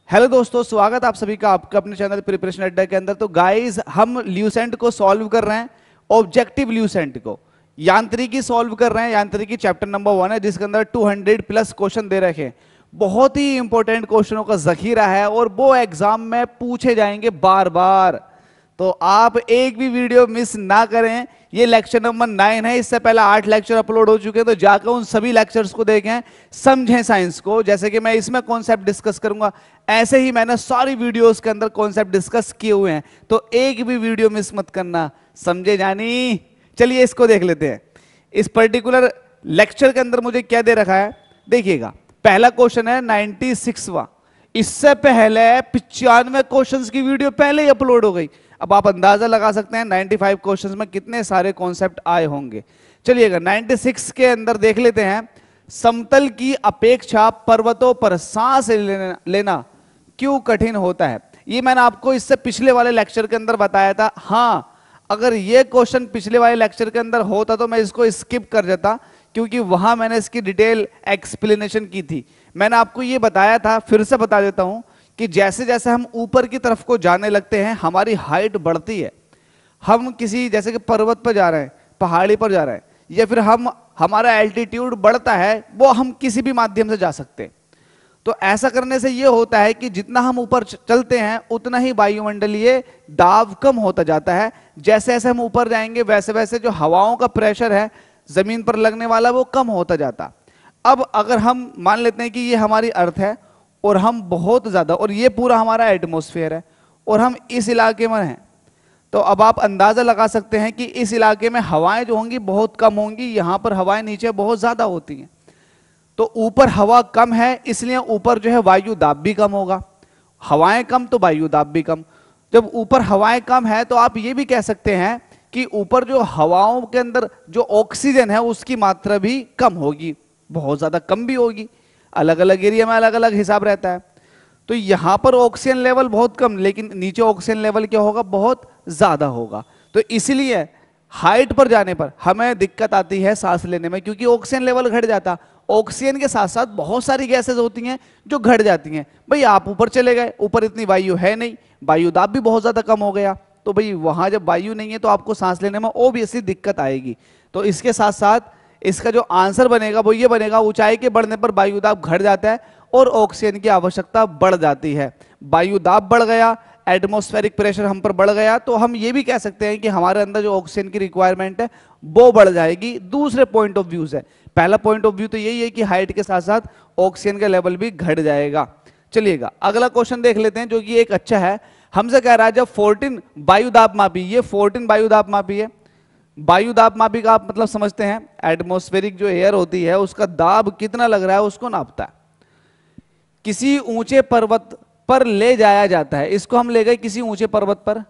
Hello दोस्तों, स्वागत आप सभी का आपका अपने चैनल प्रिपरेशन अड्डा के अंदर। तो गाइस, हम ल्यूसेंट को सॉल्व कर रहे हैं, ऑब्जेक्टिव ल्यूसेंट को। यांत्रिकी सॉल्व कर रहे हैं। यांत्रिकी चैप्टर नंबर 1 है, जिसके अंदर 200 प्लस क्वेश्चन दे रखे हैं। बहुत ही इंपॉर्टेंट क्वेश्चनों का जखीरा है और वो एग्जाम में पूछे जाएंगे बार बार। तो आप एक भी वीडियो मिस ना करें। ये लेक्चर नंबर 9 है। इससे पहले 8 लेक्चर अपलोड हो चुके हैं, तो जाकर उन सभी लेक्चर्स को देखें, समझें साइंस को। जैसे कि मैं इसमें कॉन्सेप्ट डिस्कस करूंगा, ऐसे ही मैंने सारी वीडियोस के अंदर कॉन्सेप्ट डिस्कस किए हुए हैं। तो एक भी वीडियो मिस मत करना, समझे जानी। चलिए इसको देख लेते हैं। इस पर्टिकुलर लेक्चर के अंदर मुझे क्या दे रखा है, देखिएगा। पहला क्वेश्चन है 96वां। इससे पहले 95 क्वेश्चंस की वीडियो पहले ही अपलोड हो गई। अब आप अंदाजा लगा सकते हैं 95 क्वेश्चंस में कितने सारे कॉन्सेप्ट आए होंगे। चलिएगा 96 के अंदर देख लेते हैं। समतल की अपेक्षा पर्वतों पर सांस लेना क्यों कठिन होता है। ये मैंने आपको इससे पिछले वाले लेक्चर के अंदर बताया था। हाँ, अगर ये क्वेश्चन पिछले वाले लेक्चर के अंदर होता तो मैं इसको स्किप कर देता, क्योंकि वहां मैंने इसकी डिटेल एक्सप्लेनेशन की थी। मैंने आपको ये बताया था, फिर से बता देता हूं कि जैसे जैसे हम ऊपर की तरफ को जाने लगते हैं, हमारी हाइट बढ़ती है। हम किसी, जैसे कि पर्वत पर जा रहे हैं, पहाड़ी पर जा रहे हैं, या फिर हमारा एल्टीट्यूड बढ़ता है, वो हम किसी भी माध्यम से जा सकते हैं। तो ऐसा करने से ये होता है कि जितना हम ऊपर चलते हैं उतना ही वायुमंडलीय दाब कम होता जाता है। जैसे जैसे हम ऊपर जाएंगे वैसे वैसे जो हवाओं का प्रेशर है जमीन पर लगने वाला, वो कम होता जाता। अब अगर हम मान लेते हैं कि ये हमारी अर्थ है और हम बहुत ज्यादा, और ये पूरा हमारा एटमॉस्फेयर है और हम इस इलाके में हैं, तो अब आप अंदाजा लगा सकते हैं कि इस इलाके में हवाएं जो होंगी बहुत कम होंगी, यहां पर हवाएं नीचे बहुत ज्यादा होती हैं। तो ऊपर हवा कम है, इसलिए ऊपर जो है वायु दाब भी कम होगा। हवाएं कम तो वायु दाब भी कम। जब ऊपर हवाएं कम है तो आप ये भी कह सकते हैं कि ऊपर जो हवाओं के अंदर जो ऑक्सीजन है उसकी मात्रा भी कम होगी, बहुत ज्यादा कम भी होगी। अलग अलग एरिया में अलग अलग हिसाब रहता है। तो यहां पर ऑक्सीजन लेवल बहुत कम, लेकिन नीचे ऑक्सीजन लेवल क्या होगा, बहुत ज्यादा होगा। तो इसलिए हाइट पर जाने पर हमें दिक्कत आती है सांस लेने में, क्योंकि ऑक्सीजन लेवल घट जाता। ऑक्सीजन के साथ साथ बहुत सारी गैसेस होती हैं जो घट जाती हैं। भाई आप ऊपर चले गए, ऊपर इतनी वायु है नहीं, वायु दाब भी बहुत ज्यादा कम हो गया, तो भाई वहां जब वायु नहीं है तो आपको सांस लेने में ऑब्वियसली दिक्कत आएगी। तो इसके साथ साथ इसका जो आंसर बनेगा वो ये बनेगा, ऊंचाई के बढ़ने पर वायु दाब घट जाता है और ऑक्सीजन की आवश्यकता बढ़ जाती है। वायु दाब बढ़ गया, एटमॉस्फेरिक प्रेशर हम पर बढ़ गया, तो हम ये भी कह सकते हैं कि हमारे अंदर जो ऑक्सीजन की रिक्वायरमेंट है वो बढ़ जाएगी। दूसरे पॉइंट ऑफ व्यू से, पहला पॉइंट ऑफ व्यू तो यही है कि हाइट के साथ साथ ऑक्सीजन का लेवल भी घट जाएगा। चलिएगा अगला क्वेश्चन देख लेते हैं, जो कि एक अच्छा है। हमसे कह रहा है जब 14 वायु दाब मापी, ये 14 वायु दाब मापी है। वायु दाब मापी का आप मतलब समझते हैं, एटमॉस्फेरिक जो एयर होती है उसका दाब कितना लग रहा है उसको नापता है। किसी ऊंचे पर्वत पर ले जाया जाता है, इसको हम ले गए किसी ऊंचे पर्वत पर,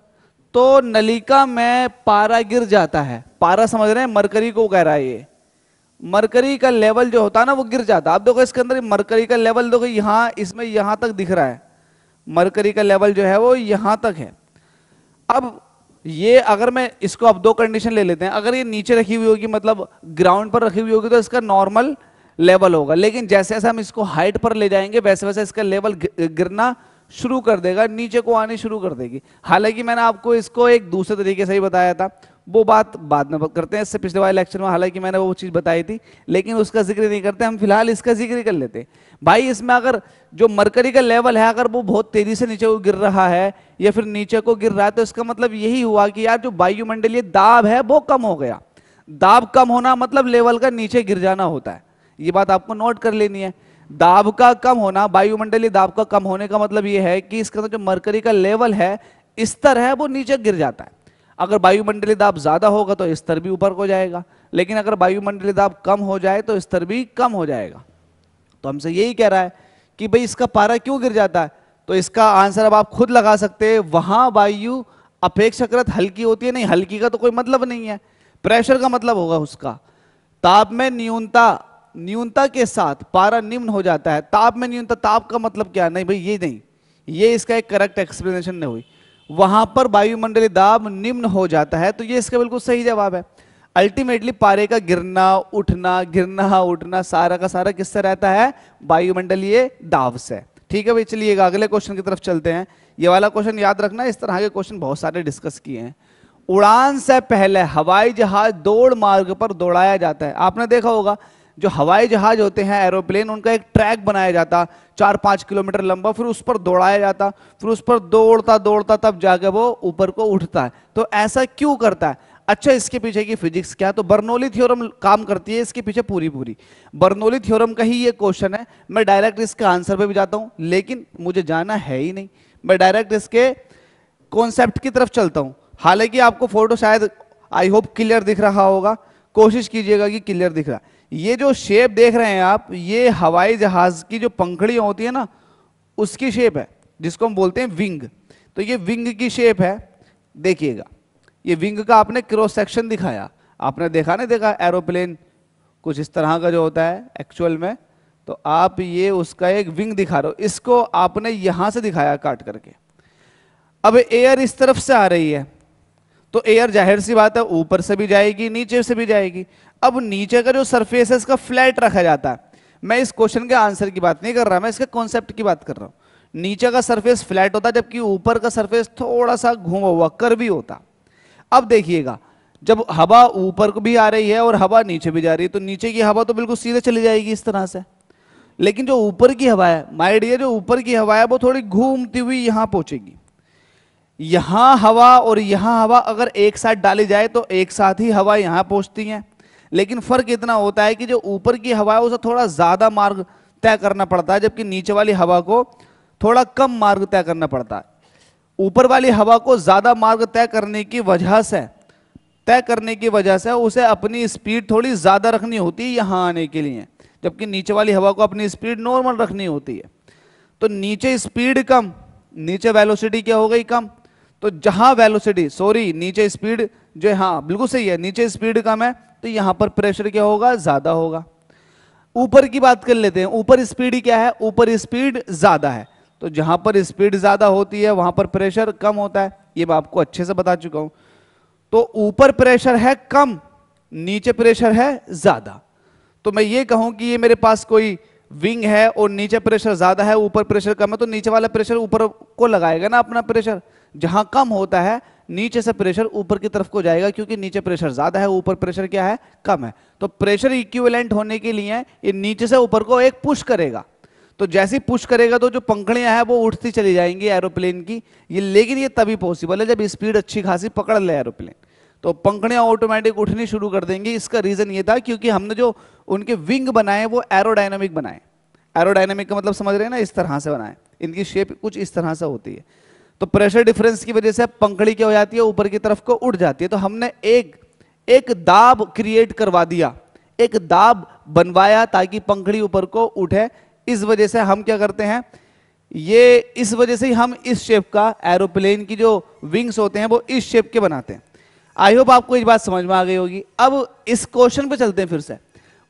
तो नलिका में पारा गिर जाता है। पारा समझ रहे हैं, मरकरी को कह रहा है। ये मरकरी का लेवल जो होता है ना वो गिर जाता है। आप देखो इसके अंदर मरकरी का लेवल देखो, यहां इसमें यहां तक दिख रहा है, मरकरी का लेवल जो है वो यहां तक है। अब ये अगर मैं इसको, अब दो कंडीशन ले लेते हैं। अगर ये नीचे रखी हुई होगी, मतलब ग्राउंड पर रखी हुई होगी, तो इसका नॉर्मल लेवल होगा। लेकिन जैसे जैसे हम इसको हाइट पर ले जाएंगे वैसे वैसे इसका लेवल गिरना शुरू कर देगा, नीचे को आने शुरू कर देगी। हालांकि मैंने आपको इसको एक दूसरे तरीके से ही बताया था, वो बात बाद में करते हैं। इससे पिछले वाले लेक्चर में हालांकि मैंने वो चीज बताई थी, लेकिन उसका जिक्र नहीं करते हम, फिलहाल इसका जिक्र कर लेते हैं। भाई इसमें अगर जो मरकरी का लेवल है अगर वो बहुत तेजी से नीचे को गिर रहा है या फिर नीचे को गिर रहा है, तो इसका मतलब यही हुआ कि यार जो वायुमंडलीय दाब है वो कम हो गया। दाब कम होना मतलब लेवल का नीचे गिर जाना होता है। ये बात आपको नोट कर लेनी है। दाब का कम होना, वायुमंडलीय दाब का कम होने का मतलब ये है कि इसका जो मरकरी का लेवल है, स्तर है, वो नीचे गिर जाता है। अगर वायुमंडलीय दाब ज्यादा होगा तो स्तर भी ऊपर को जाएगा, लेकिन अगर वायुमंडलीय दाब कम हो जाए तो स्तर भी कम हो जाएगा। तो हमसे यही कह रहा है कि भाई इसका पारा क्यों गिर जाता है। तो इसका आंसर अब आप खुद लगा सकते हैं। वहां वायु अपेक्षाकृत हल्की होती है, नहीं हल्की का तो कोई मतलब नहीं है, प्रेशर का मतलब होगा उसका। ताप में न्यूनता के साथ पारा निम्न हो जाता है। ताप में न्यूनता, ताप का मतलब क्या, नहीं भाई ये नहीं, ये इसका एक करेक्ट एक्सप्लेनेशन नहीं हुई। वहां पर वायुमंडलीय दाब निम्न हो जाता है, तो ये इसका बिल्कुल सही जवाब है। अल्टीमेटली पारे का गिरना उठना सारा का सारा किससे रहता है, वायुमंडलीय दाब से। ठीक है भाई, चलिएगा अगले क्वेश्चन की तरफ चलते हैं। ये वाला क्वेश्चन याद रखना, इस तरह के क्वेश्चन बहुत सारे डिस्कस किए हैं। उड़ान से पहले हवाई जहाज दौड़ मार्ग पर दौड़ाया जाता है। आपने देखा होगा जो हवाई जहाज होते हैं, एरोप्लेन, उनका एक ट्रैक बनाया जाता 4-5 किलोमीटर लंबा, फिर उस पर दौड़ाया जाता, फिर उस पर दौड़ता दौड़ता तब जाके वो ऊपर को उठता है। तो ऐसा क्यों करता है? अच्छा, इसके पीछे की फिजिक्स क्या है? तो बर्नौली थ्योरम काम करती है इसके पीछे पूरी पूरी। बर्नौली थ्योरम का ही ये क्वेश्चन है। मैं डायरेक्ट इसके आंसर पे भी जाता हूं, लेकिन मुझे जाना है ही नहीं, मैं डायरेक्ट इसके कॉन्सेप्ट की तरफ चलता हूं। हालांकि आपको फोटो शायद आई होप क्लियर दिख रहा होगा, कोशिश कीजिएगा कि क्लियर दिख रहा है। ये जो शेप देख रहे हैं आप, ये हवाई जहाज की जो पंखड़ियां होती है ना, उसकी शेप है, जिसको हम बोलते हैं विंग। तो ये विंग की शेप है, देखिएगा। ये विंग का आपने क्रॉस सेक्शन दिखाया, आपने देखा नहीं देखा एरोप्लेन कुछ इस तरह का जो होता है एक्चुअल में, तो आप ये उसका एक विंग दिखा रहे हो, इसको आपने यहां से दिखाया काट करके। अब एयर इस तरफ से आ रही है, तो एयर जाहिर सी बात है ऊपर से भी जाएगी नीचे से भी जाएगी। अब नीचे का जो सरफेस है इसका फ्लैट रखा जाता है। मैं इस क्वेश्चन के आंसर की बात नहीं कर रहा, मैं इसके कॉन्सेप्ट की बात कर रहा हूं। नीचे का सरफेस फ्लैट होता है, जबकि ऊपर का सरफेस थोड़ा सा घुमा हुआ कर्वी होता। अब देखिएगा, जब हवा ऊपर को भी आ रही है और हवा नीचे भी जा रही है, तो नीचे की हवा तो बिल्कुल सीधे चली जाएगी इस तरह से, लेकिन जो ऊपर की हवा है माय डियर, जो ऊपर की हवा है वो थोड़ी घूमती हुई यहां पहुंचेगी। यहां हवा और यहां हवा अगर एक साथ डाली जाए तो एक साथ ही हवा यहां पहुंचती है, लेकिन फर्क इतना होता है कि जो ऊपर की हवा है उसे थोड़ा ज्यादा मार्ग तय करना पड़ता है, जबकि नीचे वाली हवा को थोड़ा कम मार्ग तय करना पड़ता है। ऊपर वाली हवा को ज्यादा मार्ग तय करने की वजह से उसे अपनी स्पीड थोड़ी ज्यादा रखनी होती है यहां आने के लिए, जबकि नीचे वाली हवा को अपनी स्पीड नॉर्मल रखनी होती है। तो नीचे स्पीड कम, नीचे वेलोसिटी क्या हो गई कम, तो जहां वेलोसिटी नीचे स्पीड जो है, हाँ बिल्कुल सही है, नीचे स्पीड कम है तो यहां पर प्रेशर क्या होगा, ज्यादा होगा। ऊपर की बात कर लेते हैं, ऊपर स्पीड क्या है, ऊपर स्पीड ज्यादा है, तो जहां पर स्पीड ज्यादा होती है वहां पर प्रेशर कम होता है, ये मैं आपको अच्छे से बता चुका हूं। तो ऊपर प्रेशर है कम, नीचे प्रेशर है ज्यादा। तो मैं ये कहूं कि ये मेरे पास कोई विंग है और नीचे प्रेशर ज्यादा है, ऊपर प्रेशर कम है, तो नीचे वाला प्रेशर ऊपर को लगाएगा ना अपना प्रेशर। जहां कम होता है नीचे से प्रेशर ऊपर की तरफ को जाएगा, क्योंकि नीचे प्रेशर ज्यादा है, ऊपर प्रेशर क्या है, कम है। तो प्रेशर इक्विवेलेंट होने के लिए ये नीचे से ऊपर को एक पुश करेगा, तो जैसे पुश करेगा तो जो पंखड़ियां हैं वो उठती चली जाएंगी एरोप्लेन की। ये लेकिन ये तभी पॉसिबल है जब स्पीड अच्छी खासी पकड़ ले एरोप्लेन, तो पंखड़ियां ऑटोमेटिक उठनी शुरू कर देंगी। इसका रीजन ये था क्योंकि हमने जो उनके विंग बनाए वो एरोडायनामिक बनाए। एरोडायनामिक का मतलब समझ रहे हैं ना, इस तरह से बनाए, इनकी शेप कुछ इस तरह से होती है। तो प्रेशर डिफरेंस की वजह से पंखड़ी क्या हो जाती है, ऊपर की तरफ को उठ जाती है। तो हमने एक दाब क्रिएट करवा दिया, एक दाब बनवाया ताकि पंखड़ी ऊपर को उठे। इस वजह से हम क्या करते हैं, ये इस वजह से ही हम इस शेप का एरोप्लेन की जो विंग्स होते हैं वो इस शेप के बनाते हैं। आई होप आपको इस बात समझ में आ गई होगी। अब इस क्वेश्चन पे चलते हैं फिर से।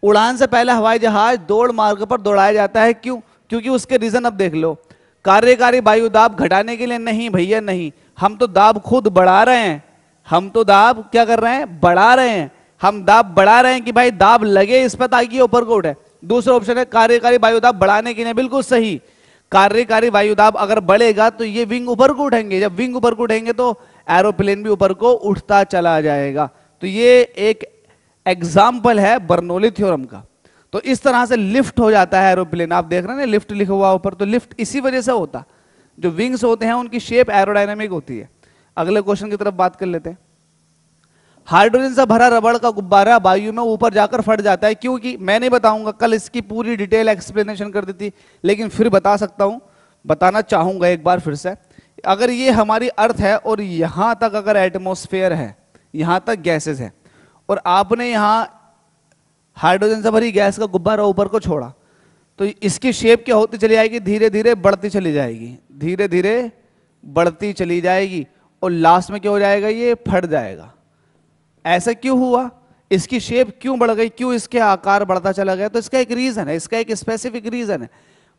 उड़ान से पहले हवाई जहाज दौड़ मार्ग पर दौड़ाया जाता है, क्यों? क्योंकि उसके रीजन अब देख लो, कार्यकारी वायु दाब घटाने के लिए नहीं भैया नहीं, हम तो दाब खुद बढ़ा रहे हैं। हम तो दाब क्या कर रहे हैं, बढ़ा रहे हैं। हम दाब बढ़ा रहे हैं कि भाई दाब लगे इस पर ताकि ऊपर को उठे। दूसरा ऑप्शन है कार्यकारी वायु दाब बढ़ाने के लिए, बिल्कुल सही। कार्यकारी वायु दाब अगर बढ़ेगा तो ये विंग ऊपर को उठेंगे, जब विंग ऊपर को उठेंगे तो एरोप्लेन भी ऊपर को उठता चला जाएगा। तो ये एक एग्जाम्पल है बर्नौली थ्योरम का। तो इस तरह से लिफ्ट हो जाता है एरोप्लेन। आप देख रहे हैं ना लिफ्ट लिखा हुआ ऊपर, तो लिफ्ट इसी वजह से होता, जो विंग्स होते हैं उनकी शेप एरोडायनामिक होती है। अगले क्वेश्चन की तरफ बात कर लेते हैं। हाइड्रोजन से भरा रबड़ का गुब्बारा वायु में ऊपर जाकर फट जाता है, क्योंकि मैं नहीं बताऊंगा, कल इसकी पूरी डिटेल एक्सप्लेनेशन कर दी थी, लेकिन फिर बता सकता हूं, बताना चाहूंगा एक बार फिर से। अगर ये हमारी अर्थ है और यहां तक अगर एटमॉस्फेयर है, यहां तक गैसेस है, और आपने यहां हाइड्रोजन से भरी गैस का गुब्बारा ऊपर को छोड़ा, तो इसकी शेप क्या होती चली जाएगी, धीरे धीरे बढ़ती चली जाएगी, धीरे धीरे बढ़ती चली जाएगी, और लास्ट में क्या हो जाएगा, ये फट जाएगा। ऐसा क्यों हुआ, इसकी शेप क्यों बढ़ गई, क्यों इसके आकार बढ़ता चला गया? तो इसका एक रीजन है, इसका एक स्पेसिफिक रीजन है।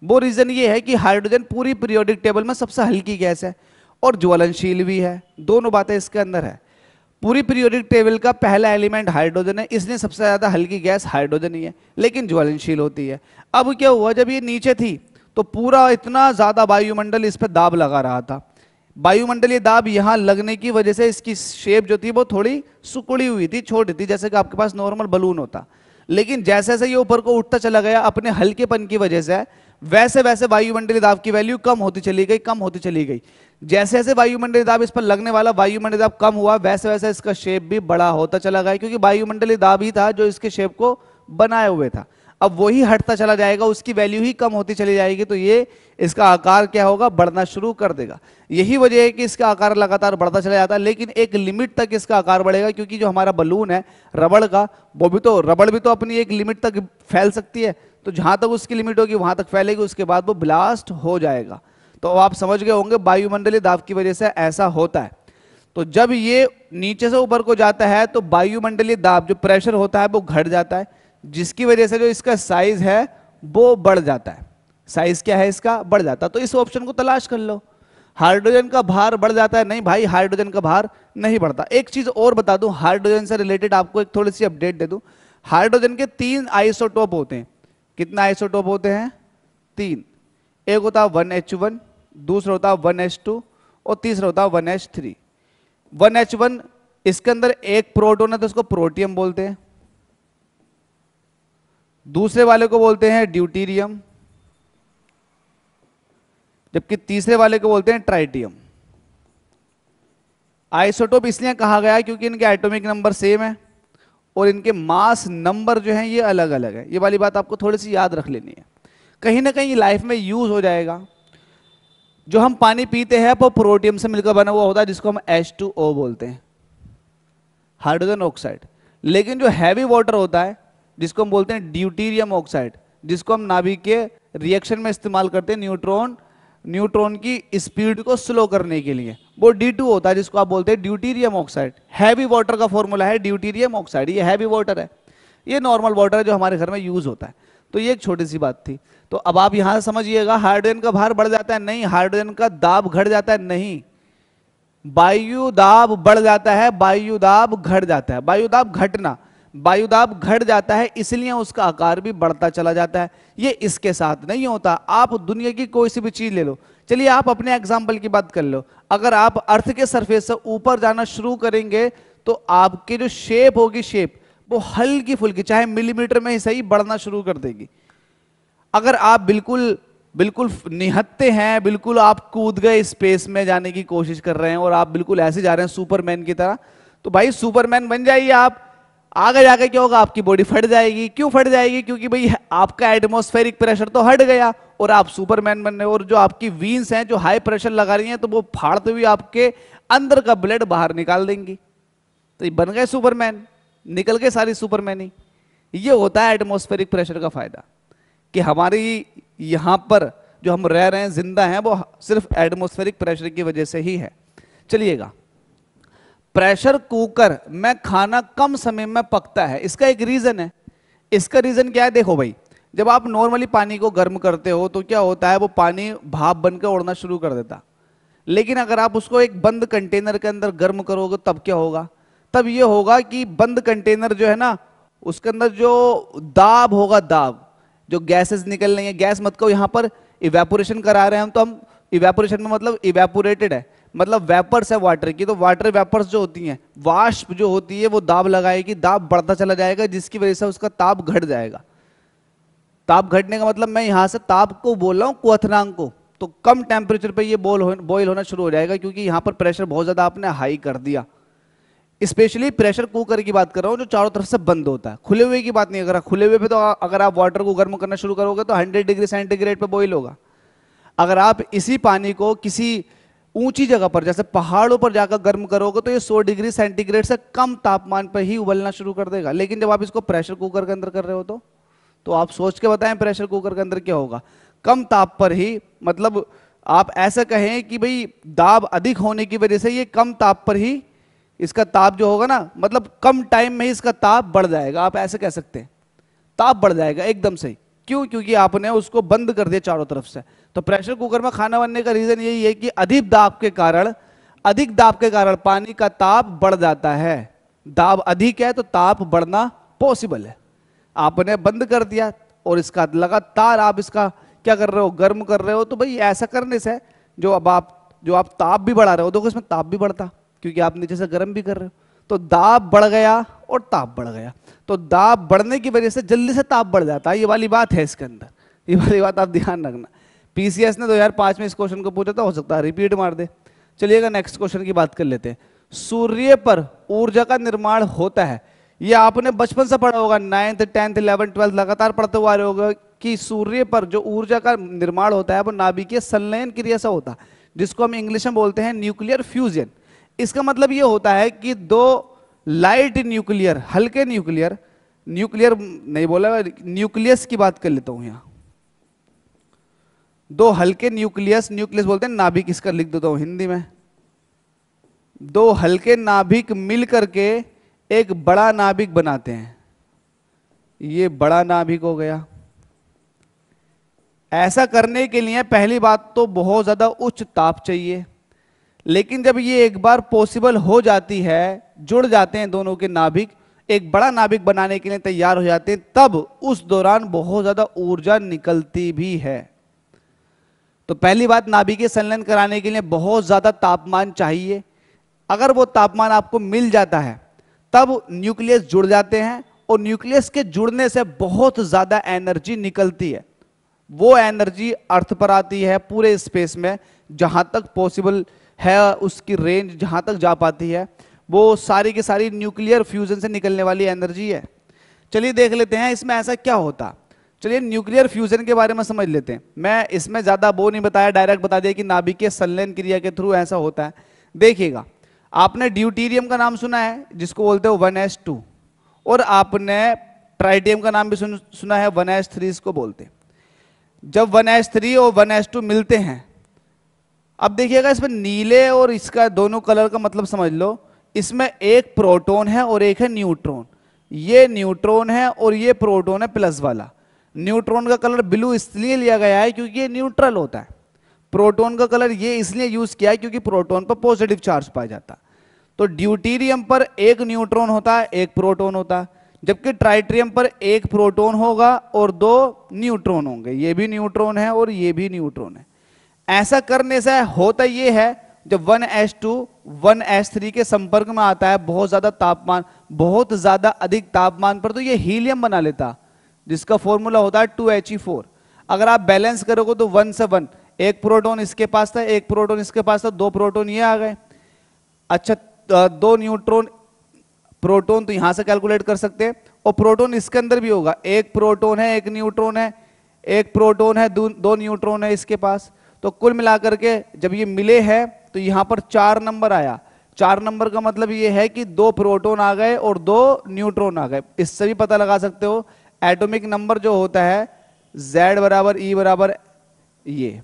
वो रीजन ये है कि हाइड्रोजन पूरी पीरियोडिक टेबल में सबसे हल्की गैस है और ज्वलनशील भी है। दोनों बातें इसके अंदर है। पूरी पीरियोडिक टेबल का पहला एलिमेंट हाइड्रोजन है, इसलिए सबसे ज्यादा हल्की गैस हाइड्रोजन ही है, लेकिन ज्वलनशील होती है। अब क्या हुआ, जब ये नीचे थी तो पूरा इतना ज्यादा वायुमंडल इस पर दाब लगा रहा था। वायुमंडलीय दाब यहां लगने की वजह से इसकी शेप जो थी वो थोड़ी सुकुड़ी हुई थी, छोटी थी, जैसे कि आपके पास नॉर्मल बलून होता। लेकिन जैसे जैसे ये ऊपर को उठता चला गया अपने हल्केपन की वजह से, वैसे वैसे वायुमंडलीय दाब की वैल्यू कम होती चली गई, कम होती चली गई। जैसे जैसे वायुमंडलीय दाब इस पर लगने वाला, वायुमंडलीय दाब कम हुआ, वैसे वैसे इसका शेप भी बड़ा होता चला गया, क्योंकि वायुमंडलीय दाब ही था जो इसके शेप को बनाए हुए था। अब वही हटता चला जाएगा, उसकी वैल्यू ही कम होती चली जाएगी, तो ये इसका आकार क्या होगा, बढ़ना शुरू कर देगा। यही वजह है कि इसका आकार लगातार बढ़ता चला जाता है, लेकिन एक लिमिट तक इसका आकार बढ़ेगा, क्योंकि जो हमारा बलून है रबड़ का, वो भी तो, रबड़ भी तो अपनी एक लिमिट तक फैल सकती है, तो जहां तक उसकी लिमिट होगी वहां तक फैलेगी, उसके बाद वो ब्लास्ट हो जाएगा। तो आप समझ गए होंगे वायुमंडलीय दाब की वजह से ऐसा होता है। तो जब ये नीचे से ऊपर को जाता है तो वायुमंडलीय दाब, जो प्रेशर होता है वो घट जाता है, जिसकी वजह से जो इसका साइज है वो बढ़ जाता है। साइज क्या है इसका, बढ़ जाता है। तो इस ऑप्शन को तलाश कर लो। हाइड्रोजन का भार बढ़ जाता है, नहीं भाई, हाइड्रोजन का भार नहीं बढ़ता। एक चीज और बता दूं, हाइड्रोजन से रिलेटेड आपको एक थोड़ी सी अपडेट दे दूं। हाइड्रोजन के 3 आइसोटोप होते हैं। कितना आइसोटोप होते हैं, 3। एक होता है 1H1, दूसरा होता है 1H2 और तीसरा होता है 1H3। 1H1 इसके अंदर एक प्रोटॉन है तो उसको प्रोटियम बोलते हैं, दूसरे वाले को बोलते हैं ड्यूटीरियम, जबकि तीसरे वाले को बोलते हैं ट्राइटियम। आइसोटोप इसलिए कहा गया क्योंकि इनके एटॉमिक नंबर सेम है और इनके मास नंबर जो है ये अलग अलग है। ये वाली बात आपको थोड़ी सी याद रख लेनी है, कहीं ना कहीं लाइफ में यूज हो जाएगा। जो हम पानी पीते हैं वो प्रोटियम से मिलकर बना हुआ होता है, जिसको हम H2O बोलते हैं, हाइड्रोजन ऑक्साइड। लेकिन जो हैवी वाटर होता है जिसको हम बोलते हैं ड्यूटीरियम ऑक्साइड, जिसको हम नाभिक के रिएक्शन में इस्तेमाल करते हैं न्यूट्रॉन की स्पीड को स्लो करने के लिए, वो D2 होता है, जिसको आप बोलते हैं ड्यूटीरियम ऑक्साइड। हैवी वाटर का फॉर्मूला है ड्यूटीरियम ऑक्साइड। ये हैवी वाटर है, ये नॉर्मल वाटर है जो हमारे घर में यूज होता है। तो ये एक छोटी सी बात थी। तो अब आप यहां समझिएगा, हाइड्रोजन का भार बढ़ जाता है, नहीं। हाइड्रोजन का दाब घट जाता है, नहीं। वायु दाब बढ़ जाता है, वायु दाब घट जाता है। वायु दाब घटना, वायु दाब घट जाता है, इसलिए उसका आकार भी बढ़ता चला जाता है। ये इसके साथ नहीं होता। आप दुनिया की कोई सी भी चीज ले लो, चलिए आप अपने एग्जाम्पल की बात कर लो। अगर आप अर्थ के सरफेस से ऊपर जाना शुरू करेंगे तो आपकी जो शेप होगी, शेप वो हल्की फुल्की, चाहे मिलीमीटर में ही सही, बढ़ना शुरू कर देगी। अगर आप बिल्कुल बिल्कुल निहत्ते हैं, बिल्कुल आप कूद गए स्पेस में जाने की कोशिश कर रहे हैं और आप बिल्कुल ऐसे जा रहे हैं सुपरमैन की तरह, तो भाई सुपरमैन बन जाइए आप। आगे जाके क्या होगा, आपकी बॉडी फट जाएगी। क्यों फट जाएगी, क्योंकि भाई आपका एटमॉस्फेरिक प्रेशर तो हट गया और आप सुपरमैन बन रहे हो। और जो आपकी वीन्स हैं जो हाई प्रेशर लगा रही हैं, तो वो फाड़ते हुए आपके अंदर का ब्लड बाहर निकाल देंगी। तो ये बन गए सुपरमैन, निकल गए सारी सुपरमैनी। ये होता है एटमॉस्फेरिक प्रेशर का फायदा, कि हमारी यहां पर जो हम रह रहे हैं, जिंदा हैं, वो सिर्फ एटमॉस्फेरिक प्रेशर की वजह से ही है। चलिएगा, प्रेशर कुकर में खाना कम समय में पकता है, इसका एक रीजन है। इसका रीजन क्या है, देखो भाई, जब आप नॉर्मली पानी को गर्म करते हो तो क्या होता है, वो पानी भाप बनकर उड़ना शुरू कर देता। लेकिन अगर आप उसको एक बंद कंटेनर के अंदर गर्म करोगे तब क्या होगा, तब ये होगा कि बंद कंटेनर जो है ना, उसके अंदर जो दाब होगा, दाब, जो गैसेस निकल रही है, गैस मत कहो, यहां पर इवेपोरेशन करा रहे हैं हम, तो हम इवेपोरेशन में मतलब इवेपोरेटेड है, मतलब वेपर्स है वाटर की। तो वाटर वेपर्स जो होती हैं, वाष्प जो होती है, वो दाब लगाएगी, दाब बढ़ता चला जाएगा, जिसकी वजह से उसका ताप घट जाएगा। ताप घटने का मतलब मैं यहां से ताप को बोल रहा हूं, क्वथनांक को। तो कम टेम्परेचर पे ये बॉयल होना शुरू हो जाएगा, क्योंकि यहां पर प्रेशर बहुत ज्यादा आपने हाई कर दिया। स्पेशली प्रेशर कुकर की बात कर रहा हूं, जो चारों तरफ से बंद होता है। खुले हुए की बात नहीं। अगर खुले हुए पे तो अगर आप वाटर को गर्म करना शुरू करोगे तो 100 डिग्री सेंटीग्रेड पे बॉईल होगा। अगर आप इसी पानी को किसी ऊंची जगह पर, जैसे पहाड़ों पर जाकर गर्म करोगे, तो ये 100 डिग्री सेंटीग्रेड से कम तापमान पर ही उबलना शुरू कर देगा। लेकिन जब आप इसको प्रेशर कुकर के अंदर कर रहे हो तो आप सोच के बताएं प्रेशर कुकर के अंदर क्या होगा। कम ताप पर ही, मतलब आप ऐसा कहें कि भाई दाब अधिक होने की वजह से ये कम ताप पर ही इसका ताप जो होगा ना, मतलब कम टाइम में ही इसका ताप बढ़ जाएगा। आप ऐसे कह सकते हैं, ताप बढ़ जाएगा एकदम से। क्यों, क्योंकि आपने उसको बंद कर दिया चारों तरफ से। तो प्रेशर कुकर में खाना बनने का रीजन यही है कि अधिक दाब के कारण पानी का ताप बढ़ जाता है। दाब अधिक है तो ताप बढ़ना पॉसिबल है। आपने बंद कर दिया और इसका लगातार आप इसका क्या कर रहे हो, गर्म कर रहे हो, तो भाई ऐसा करने से जो आप ताप भी बढ़ा रहे हो, देखो इसमें ताप भी बढ़ता क्योंकि आप नीचे से गर्म भी कर रहे हो, तो दाब बढ़ गया और ताप बढ़ गया। तो दाब बढ़ने की वजह से जल्दी से ताप बढ़ जाता है, ये वाली बात है इसके अंदर, ये वाली बात आप ध्यान रखना। पीसीएस ने 2005 में इस क्वेश्चन को पूछा था, हो सकता है रिपीट मार दे। चलिएगा नेक्स्ट क्वेश्चन की बात कर लेते हैं। सूर्य पर ऊर्जा का निर्माण होता है, ये आपने बचपन से पढ़ा होगा, 9th 10th 11th 12th लगातार पढ़ते हुए आ रहे होगा कि सूर्य पर जो ऊर्जा का निर्माण होता है वो नाभिकीय संलयन क्रिया से होता है, जिसको हम इंग्लिश में बोलते हैं न्यूक्लियर फ्यूजन। इसका मतलब ये होता है कि दो लाइट न्यूक्लियर, हल्के न्यूक्लियर, न्यूक्लियर नहीं बोला, न्यूक्लियस की बात कर लेता हूं यहां, दो हल्के न्यूक्लियस, न्यूक्लियस बोलते हैं नाभिक, इसका लिख देता हूं हिंदी में, दो हल्के नाभिक मिल करके एक बड़ा नाभिक बनाते हैं, ये बड़ा नाभिक हो गया। ऐसा करने के लिए पहली बात तो बहुत ज्यादा उच्च ताप चाहिए, लेकिन जब ये एक बार पॉसिबल हो जाती है, जुड़ जाते हैं दोनों के नाभिक, एक बड़ा नाभिक बनाने के लिए तैयार हो जाते हैं, तब उस दौरान बहुत ज्यादा ऊर्जा निकलती भी है। तो पहली बात, नाभिकीय संलयन कराने के लिए बहुत ज्यादा तापमान चाहिए। अगर वो तापमान आपको मिल जाता है तब न्यूक्लियस जुड़ जाते हैं, और न्यूक्लियस के जुड़ने से बहुत ज्यादा एनर्जी निकलती है। वो एनर्जी अर्थ पर आती है पूरे स्पेस में, जहां तक पॉसिबल है उसकी रेंज जहां तक जा पाती है, वो सारी की सारी न्यूक्लियर फ्यूजन से निकलने वाली एनर्जी है। चलिए देख लेते हैं इसमें ऐसा क्या होता। चलिए न्यूक्लियर फ्यूजन के बारे में समझ लेते हैं। मैं इसमें ज्यादा वो नहीं बताया, डायरेक्ट बता दिया कि नाभिकीय संलयन क्रिया के थ्रू ऐसा होता है। देखिएगा, आपने ड्यूटीरियम का नाम सुना है जिसको बोलते हो 1s2, और आपने ट्राइटियम का नाम भी सुना है, 1s3 इसको बोलते हैं। जब 1s3 और 1s2 मिलते हैं, अब देखिएगा इसमें नीले और इसका दोनों कलर का मतलब समझ लो, इसमें एक प्रोटॉन है और एक है न्यूट्रॉन। ये न्यूट्रॉन है और ये प्रोटॉन है प्लस वाला। न्यूट्रॉन का कलर ब्लू इसलिए लिया गया है क्योंकि ये न्यूट्रल होता है। प्रोटॉन का कलर ये इसलिए यूज किया है क्योंकि प्रोटॉन पर पॉजिटिव चार्ज पाया जाता है। तो ड्यूटीरियम पर एक न्यूट्रॉन होता है, एक प्रोटॉन होता है, जबकि ट्राइट्रियम पर एक प्रोटॉन होगा और दो न्यूट्रॉन होंगे। ये भी न्यूट्रॉन है और ये भी न्यूट्रॉन है। ऐसा करने से होता ये है, जब 1s2 1s3 के संपर्क में आता है बहुत ज्यादा तापमान, बहुत ज्यादा अधिक तापमान पर, तो ये हीलियम बना लेता, जिसका फॉर्मूला होता है 2He4। अगर आप बैलेंस करोगे तो 1 से 1, एक प्रोटॉन इसके पास था, एक प्रोटॉन इसके पास था, दो प्रोटॉन ये आ गए। अच्छा, दो न्यूट्रॉन, प्रोटॉन तो यहां से कैलकुलेट कर सकते हैं, और प्रोटॉन इसके अंदर भी होगा, एक प्रोटॉन है एक न्यूट्रॉन है, एक प्रोटॉन है दो न्यूट्रॉन है इसके पास। तो कुल मिलाकर के जब ये मिले हैं तो यहां पर 4 नंबर आया। 4 नंबर का मतलब ये है कि दो प्रोटॉन आ गए और दो न्यूट्रॉन आ गए। इससे भी पता लगा सकते हो एटॉमिक नंबर जो होता है Z बराबर E बराबर, ये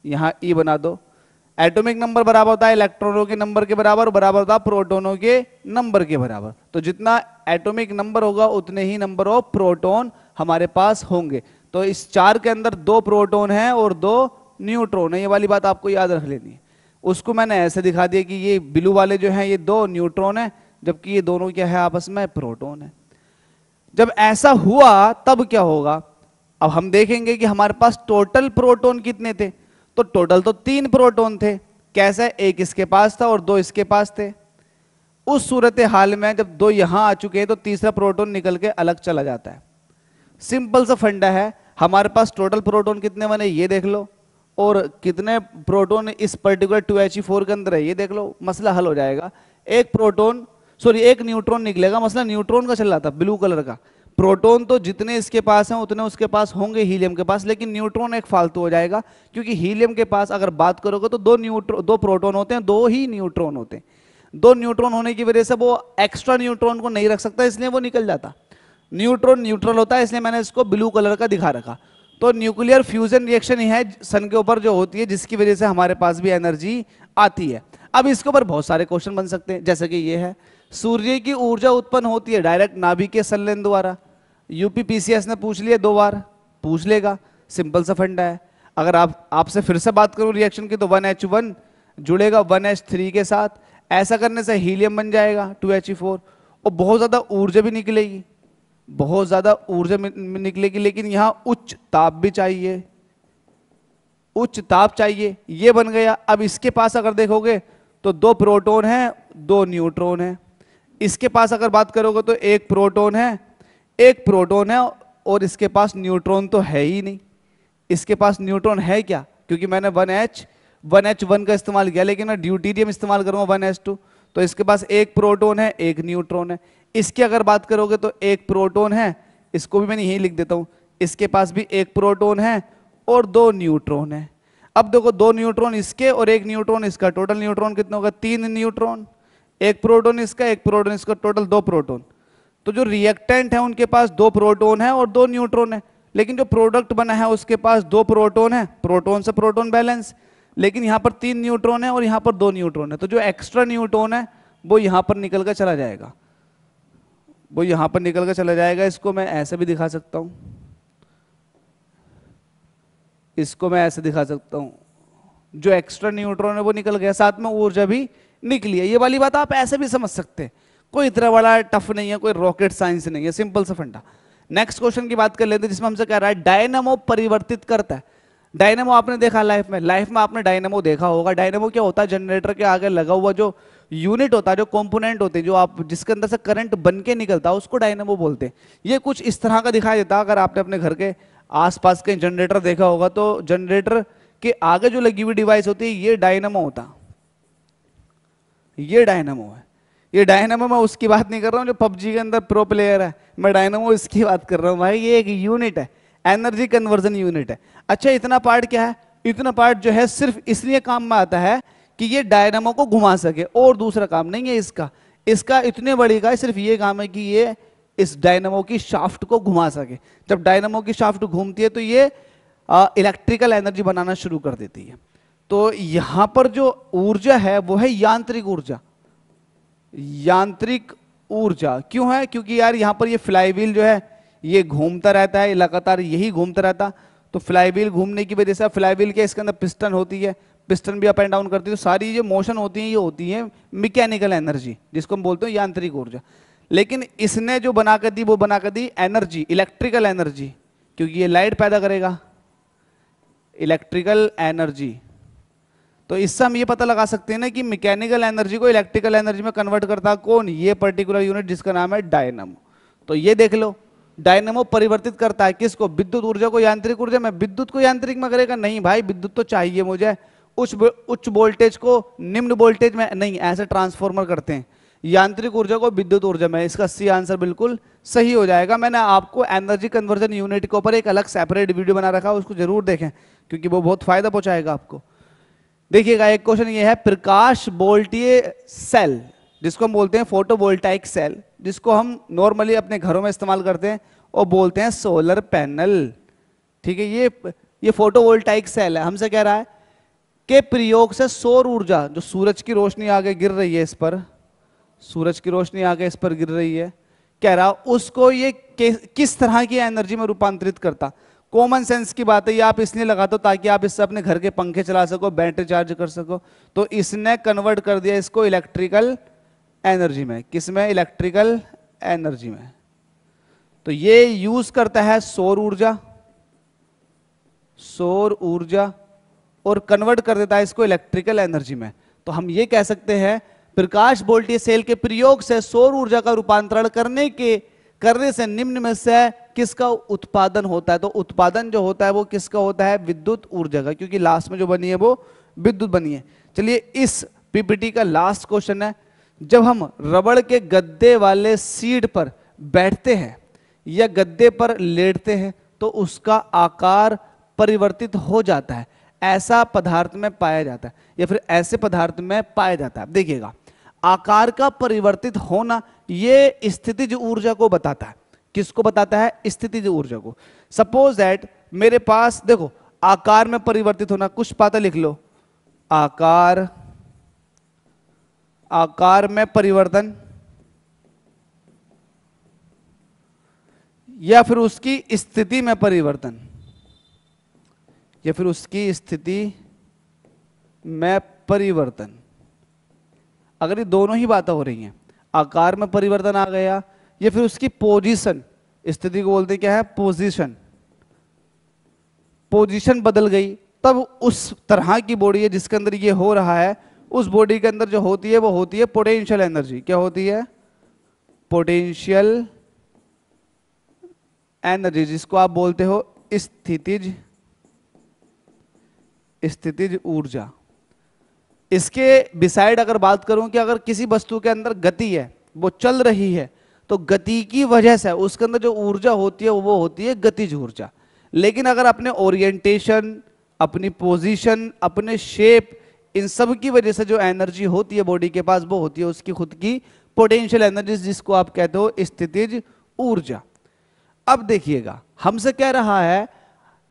यहां E बना दो। एटॉमिक नंबर बराबर होता है इलेक्ट्रॉनों के नंबर के बराबर होता है प्रोटॉनों के नंबर के बराबर। तो जितना एटॉमिक नंबर होगा उतने ही नंबर ऑफ प्रोटॉन हमारे पास होंगे। तो इस 4 के अंदर 2 प्रोटॉन है और 2 न्यूट्रॉन है, ये वाली बात आपको याद रख लेनी है। उसको मैंने ऐसे दिखा दिया कि ये ब्लू वाले जो हैं ये 2 न्यूट्रॉन है, जबकि ये दोनों क्या है आपस में, प्रोटॉन है। जब ऐसा हुआ तब क्या होगा, अब हम देखेंगे कि हमारे पास टोटल प्रोटॉन कितने थे। तो टोटल तो 3 प्रोटॉन थे। कैसे, एक इसके पास था और 2 इसके पास थे। उस सूरत हाल में जब 2 यहां आ चुके हैं तो तीसरा प्रोटॉन निकल के अलग चला जाता है। सिंपल सा फंडा है। हमारे पास टोटल प्रोटॉन कितने बने ये देख लो, और कितने प्रोटॉन इस पर्टिकुलर 2He4 के अंदर है ये देख लो, मसला हल हो जाएगा। एक न्यूट्रॉन निकलेगा, मसला न्यूट्रॉन का चल रहा था ब्लू कलर का। प्रोटॉन तो जितने इसके पास हैं उतने उसके पास होंगे हीलियम के पास, लेकिन न्यूट्रॉन एक फालतू हो जाएगा, क्योंकि हीलियम के पास अगर बात करोगे तो 2 प्रोटॉन होते हैं, 2 ही न्यूट्रॉन होते हैं। 2 न्यूट्रॉन होने की वजह से वो एक्स्ट्रा न्यूट्रॉन को नहीं रख सकता, इसलिए वो निकल जाता। न्यूट्रॉन न्यूट्रल होता है, इसलिए मैंने इसको ब्लू कलर का दिखा रखा। तो न्यूक्लियर फ्यूजन रिएक्शन ही है सन के ऊपर जो होती है, जिसकी वजह से हमारे पास भी एनर्जी आती है। अब इसके ऊपर बहुत सारे क्वेश्चन बन सकते हैं, जैसे कि ये है, सूर्य की ऊर्जा उत्पन्न होती है डायरेक्ट नाभिकीय संलयन द्वारा। यूपीपीसीएस ने पूछ लिया 2 बार, पूछ लेगा, सिंपल सा फंडा है। अगर आपसे फिर से बात करूं रिएक्शन की, तो 1H1 जुड़ेगा 1H3 के साथ, ऐसा करने से हीलियम बन जाएगा 2He4, और बहुत ज्यादा ऊर्जा भी निकलेगी, लेकिन यहां उच्च ताप भी चाहिए। उच्च ताप चाहिए, ये बन गया। अब इसके पास अगर देखोगे तो 2 प्रोटॉन है, 2 न्यूट्रॉन है। इसके पास अगर बात करोगे तो 1 प्रोटॉन है, 1 प्रोटॉन है, और इसके पास न्यूट्रॉन तो है ही नहीं। इसके पास न्यूट्रॉन है क्या, क्योंकि मैंने 1H1 का इस्तेमाल किया, लेकिन मैं ड्यूटीरियम इस्तेमाल करूंगा 1S2, तो इसके पास 1 प्रोटॉन है, 1 न्यूट्रॉन है। इसकी अगर बात करोगे तो 1 प्रोटॉन है, इसको भी मैंने यही लिख देता हूं, इसके पास भी 1 प्रोटॉन है और 2 न्यूट्रॉन है। अब देखो 2 न्यूट्रॉन इसके और 1 न्यूट्रॉन इसका, टोटल न्यूट्रॉन कितना होगा, 3 न्यूट्रॉन। 1 प्रोटॉन इसका, 1 प्रोटॉन इसका, टोटल 2 प्रोटॉन। तो जो रिएक्टेंट है उनके पास 2 प्रोटॉन है और 2 न्यूट्रॉन है, लेकिन जो प्रोडक्ट बना है उसके पास 2 प्रोटॉन है, प्रोटॉन से प्रोटॉन बैलेंस, लेकिन यहां पर 3 न्यूट्रॉन है और यहां पर 2 न्यूट्रॉन है। तो जो एक्स्ट्रा न्यूट्रॉन है वो यहां पर निकल कर चला जाएगा, वो यहां पर निकल कर चला जाएगा। इसको मैं ऐसे भी दिखा सकता हूं, इसको मैं ऐसे दिखा सकता हूं, जो एक्स्ट्रा न्यूट्रॉन है वो निकल गया, साथ में ऊर्जा भी निकली है। ये वाली बात आप ऐसे भी समझ सकते हैं, कोई इतना बड़ा टफ नहीं है, कोई रॉकेट साइंस नहीं है, सिंपल सा फंडा। नेक्स्ट क्वेश्चन की बात कर लेते हैं, जिसमें हमसे कह रहा है डायनामो परिवर्तित करता है। डायनामो आपने देखा लाइफ में आपने डायनामो देखा होगा। डायनामो क्या होता है, जनरेटर के आगे लगा हुआ जो यूनिट होता है, जो कंपोनेंट होते हैं, जो आप जिसके अंदर से करंट बन के निकलता है, उसको डायनामो बोलते हैं। ये कुछ इस तरह का दिखाई देता है। अगर आपने अपने घर के आसपास कहीं जनरेटर देखा होगा तो जनरेटर के आगे जो लगी हुई डिवाइस होती है ये डायनामो होता, ये डायनामो है। ये डायनामो मैं उसकी बात नहीं कर रहा हूं जो पबजी के अंदर प्रो प्लेयर है, मैं डायनामो इसकी बात कर रहा हूं भाई। ये एक यूनिट है, एनर्जी कन्वर्जन यूनिट है। अच्छा, इतना पार्ट क्या है, इतना पार्ट जो है सिर्फ इसलिए काम में आता है कि ये डायनामो को घुमा सके, और दूसरा काम नहीं है इसका। इसका इतने बड़ी का सिर्फ ये काम है कि ये इस डायनामो की शाफ्ट को घुमा सके। जब डायनामो की शाफ्ट घूमती है तो ये इलेक्ट्रिकल एनर्जी बनाना शुरू कर देती है। तो यहां पर जो ऊर्जा है वो है यांत्रिक ऊर्जा। यांत्रिक ऊर्जा क्यों है, क्योंकि यार यहां पर ये फ्लाईव्हील जो है ये घूमता रहता है, लगातार यही घूमता रहता। तो फ्लाईव्हील घूमने की वजह से, फ्लाईव्हील के इसके अंदर पिस्टन होती है, पिस्टन भी अप एंड डाउन करती है, तो सारी जो मोशन होती है ये होती है मैकेनिकल एनर्जी, जिसको हम बोलते हैं यांत्रिक ऊर्जा। लेकिन इसने जो बना कर दी वो बना कर दी एनर्जी, इलेक्ट्रिकल एनर्जी, क्योंकि ये लाइट पैदा करेगा, इलेक्ट्रिकल एनर्जी। तो इससे हम ये पता लगा सकते हैं ना कि मैकेनिकल एनर्जी को इलेक्ट्रिकल एनर्जी में कन्वर्ट करता कौन, ये पर्टिकुलर यूनिट जिसका नाम है डायनामो। तो ये देख लो, डायनामो परिवर्तित करता है किसको, विद्युत ऊर्जा को यांत्रिक ऊर्जा में। विद्युत को यांत्रिक में करेगा नहीं भाई, विद्युत तो चाहिए मुझे, उच्च वोल्टेज को निम्न वोल्टेज में नहीं, ऐसे ट्रांसफॉर्मर करते हैं। यांत्रिक ऊर्जा को विद्युत ऊर्जा में, इसका सी आंसर बिल्कुल सही हो जाएगा। मैंने आपको एनर्जी कन्वर्जन यूनिट के ऊपर एक अलग सेपरेट वीडियो बना रखा है, उसको जरूर देखें क्योंकि वो बहुत फायदा पहुंचाएगा आपको। देखिएगा, एक क्वेश्चन ये है, प्रकाश वोल्टीय सेल, जिसको हम बोलते हैं फोटोवोल्टाइक सेल, जिसको हम नॉर्मली अपने घरों में इस्तेमाल करते हैं और बोलते हैं सोलर पैनल। ठीक है, ये फोटोवोल्टाइक सेल है। हमसे कह रहा है कि प्रयोग से सौर ऊर्जा, जो सूरज की रोशनी आगे गिर रही है इस पर, सूरज की रोशनी आगे इस पर गिर रही है, कह रहा उसको ये किस तरह की एनर्जी में रूपांतरित करता। कॉमन सेंस की बात है, ये आप इसलिए लगाते हो ताकि आप इससे अपने घर के पंखे चला सको, बैटरी चार्ज कर सको। तो इसने कन्वर्ट कर दिया इसको इलेक्ट्रिकल एनर्जी में। किसमें, इलेक्ट्रिकल एनर्जी में। तो ये यूज करता है सौर ऊर्जा, सौर ऊर्जा, और कन्वर्ट कर देता है इसको इलेक्ट्रिकल एनर्जी में। तो हम ये कह सकते हैं प्रकाश वोल्टीय सेल के प्रयोग से सौर ऊर्जा का रूपांतरण करने से निम्न में से किसका उत्पादन होता है। तो उत्पादन जो होता है वो किसका होता है, विद्युत ऊर्जा का, क्योंकि लास्ट में जो बनी है वो विद्युत बनी है। चलिए, इस पीपीटी का लास्ट क्वेश्चन है, जब हम रबड़ के गद्दे वाले सीट पर बैठते हैं या गद्दे पर लेटते हैं तो उसका आकार परिवर्तित हो जाता है, ऐसा पदार्थ में पाया जाता है या फिर ऐसे पदार्थ में पाया जाता है। देखिएगा, आकार का परिवर्तित होना ये स्थितिज ऊर्जा को बताता है। किसको बताता है, स्थितिज ऊर्जा को। सपोज दैट मेरे पास, देखो, आकार में परिवर्तित होना, कुछ पाता लिख लो, आकार में परिवर्तन, या फिर उसकी स्थिति में परिवर्तन, या फिर उसकी स्थिति में परिवर्तन। अगर ये दोनों ही बातें हो रही हैं, आकार में परिवर्तन आ गया या फिर उसकी पोजीशन, स्थिति को बोलते क्या है, पोजीशन, पोजीशन बदल गई, तब उस तरह की बॉडी है जिसके अंदर ये हो रहा है, उस बॉडी के अंदर जो होती है वो होती है पोटेंशियल एनर्जी। क्या होती है? पोटेंशियल एनर्जी, जिसको आप बोलते हो स्थितिज ऊर्जा। इसके बिसाइड अगर बात करूं कि अगर किसी वस्तु के अंदर गति है, वो चल रही है, तो गति की वजह से उसके अंदर जो ऊर्जा होती है वो होती है गतिज ऊर्जा। लेकिन अगर अपने ओरिएंटेशन, अपनी पोजीशन, अपने शेप, इन सब की वजह से जो एनर्जी होती है बॉडी के पास, वो होती है उसकी खुद की पोटेंशियल एनर्जी, जिसको आप कहते हो स्थितिज ऊर्जा। अब देखिएगा, हमसे कह रहा है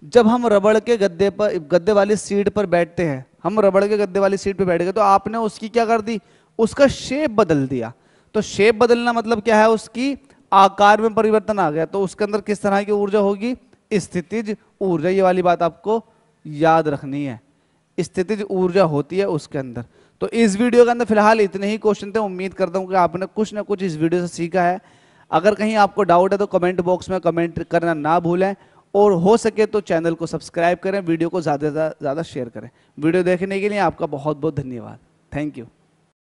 जब हम रबड़ के गद्दे वाली सीट पर बैठते हैं, हम रबड़ के गद्दे वाली सीट पर बैठ गए, तो आपने उसकी क्या कर दी? उसका शेप बदल दिया। तो शेप बदलना मतलब क्या है? उसकी आकार में परिवर्तन आ गया। तो उसके अंदर किस तरह की ऊर्जा होगी? स्थितिज ऊर्जा। ये वाली बात आपको याद रखनी है, स्थितिज ऊर्जा होती है उसके अंदर। तो इस वीडियो के अंदर फिलहाल इतने ही क्वेश्चन थे। उम्मीद करता हूं कि आपने कुछ ना कुछ इस वीडियो से सीखा है। अगर कहीं आपको डाउट है तो कमेंट बॉक्स में कमेंट करना ना भूलें, और हो सके तो चैनल को सब्सक्राइब करें, वीडियो को ज़्यादा से ज़्यादा शेयर करें। वीडियो देखने के लिए आपका बहुत बहुत धन्यवाद। Thank you.